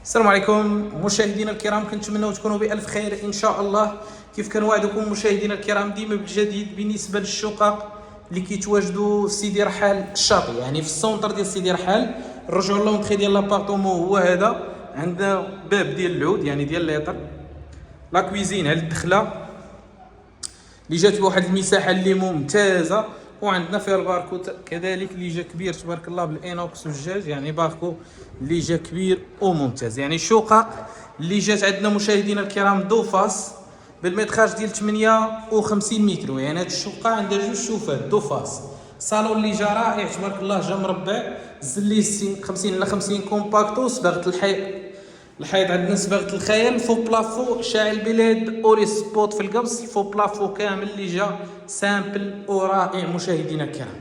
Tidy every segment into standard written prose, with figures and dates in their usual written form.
السلام عليكم مشاهدينا الكرام، كنتمنوا تكونوا بألف خير إن شاء الله. كيف كنوعدكم مشاهدينا الكرام ديما بالجديد بالنسبة للشقق اللي كيتواجدوا في سيدي رحال الشاطئ، يعني في السونتر ديال سيدي رحال. نرجعوا لونطري ديال لابارطومون هو هذا، عندنا باب ديال العود يعني ديال ليطر، لا كويزين على الدخله اللي جات بواحد المساحه اللي ممتازه، وعندنا فيها الباركو كذلك اللي جا كبير تبارك الله بالانوكس والجاج، يعني باركو اللي جا كبير وممتاز. يعني الشقق اللي جات عندنا مشاهدينا الكرام دوفاس بالمتراج ديال 58 متر، يعني هاد الشقه عندها جوج شوفات دوفاس. صالون اللي جا رائع تبارك الله، جا مربع، زليس 50 على 50 كومباكتو، صباغه الحيط عندنا صباغه الخيال، فوق بلافو شاعل بلاد اوري سبوت في القبص، فوق بلافو كامل اللي جا سامبل ورائع مشاهدينا الكرام.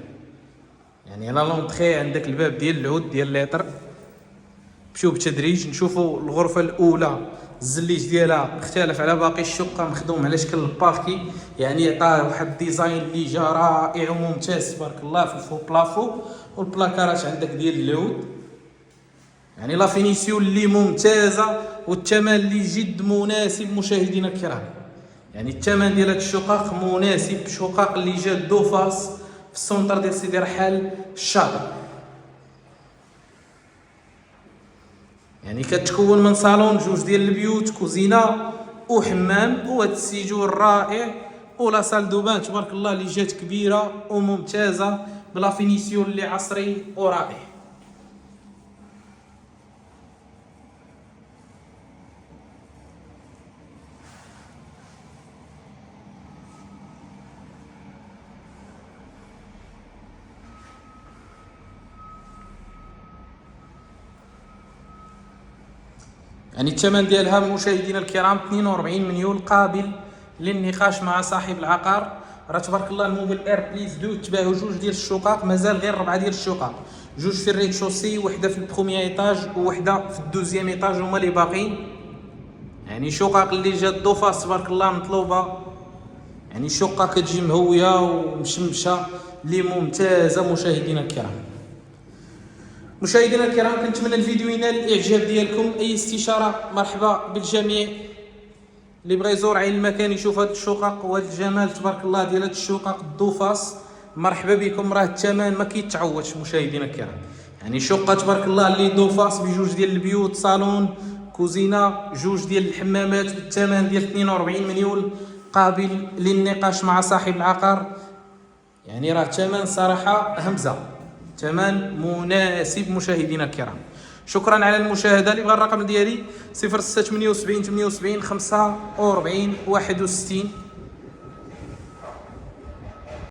يعني لا لونطري عندك الباب ديال العود ديال ليطر. مشيو بالتدريج نشوفوا الغرفه الاولى، الزليج ديالها مختلف على باقي الشقه، مخدوم على شكل الباركي، يعني عطاه واحد الديزاين اللي جا رائع وممتاز تبارك الله في الفوق بلافو، والبلاكارات عندك ديال العود، يعني لا فينيسيون اللي ممتازه، والثمن اللي جد مناسب مشاهدينا الكرام. يعني الثمن ديال هاد الشقق مناسب، شقق اللي جات دوفاس في السونتر ديال سيدي رحال الشاطئ. يعني كتكون من صالون، جوج ديال البيوت، كوزينه وحمام، وهاد السيجور الرائع، ولا سال دوبان تبارك الله اللي جات كبيره وممتازه بلا فينيسيون اللي عصري ورائع. يعني الثمن ديالها مشاهدينا الكرام 42 مليون، قابل للنقاش مع صاحب العقار. راه تبارك الله الموبيل اير بليز دو تباعوا جوج ديال الشقق، مازال غير 4 ديال الشقق، جوج في الريد شوسي، وحده في البروميير ايطاج وحده في الدوزيام ايطاج، هما اللي باقيين. يعني شقق اللي جات دوفاس تبارك الله مطلوبه، يعني شقه كتجي مهويه ومشمشه اللي ممتازه مشاهدينا الكرام. مشاهدينا الكرام كنتمنى الفيديو ينال الاعجاب ديالكم. اي استشاره مرحبا بالجميع، اللي بغى يزور عين المكان يشوف هاد الشقق وهاد الجمال تبارك الله ديال هاد الشقق الدوفاس، مرحبا بكم. راه الثمن ما كيتعوضش مشاهدينا الكرام، يعني شقه تبارك الله اللي دوفاس بجوج ديال البيوت، صالون، كوزينه، جوج ديال الحمامات، بالثمن ديال 42 مليون، قابل للنقاش مع صاحب العقار. يعني راه الثمن صراحه همزه، ثمن مناسب مشاهدينا الكرام. شكرا على المشاهده. اللي بغى الرقم ديالي 0678 78 45 61.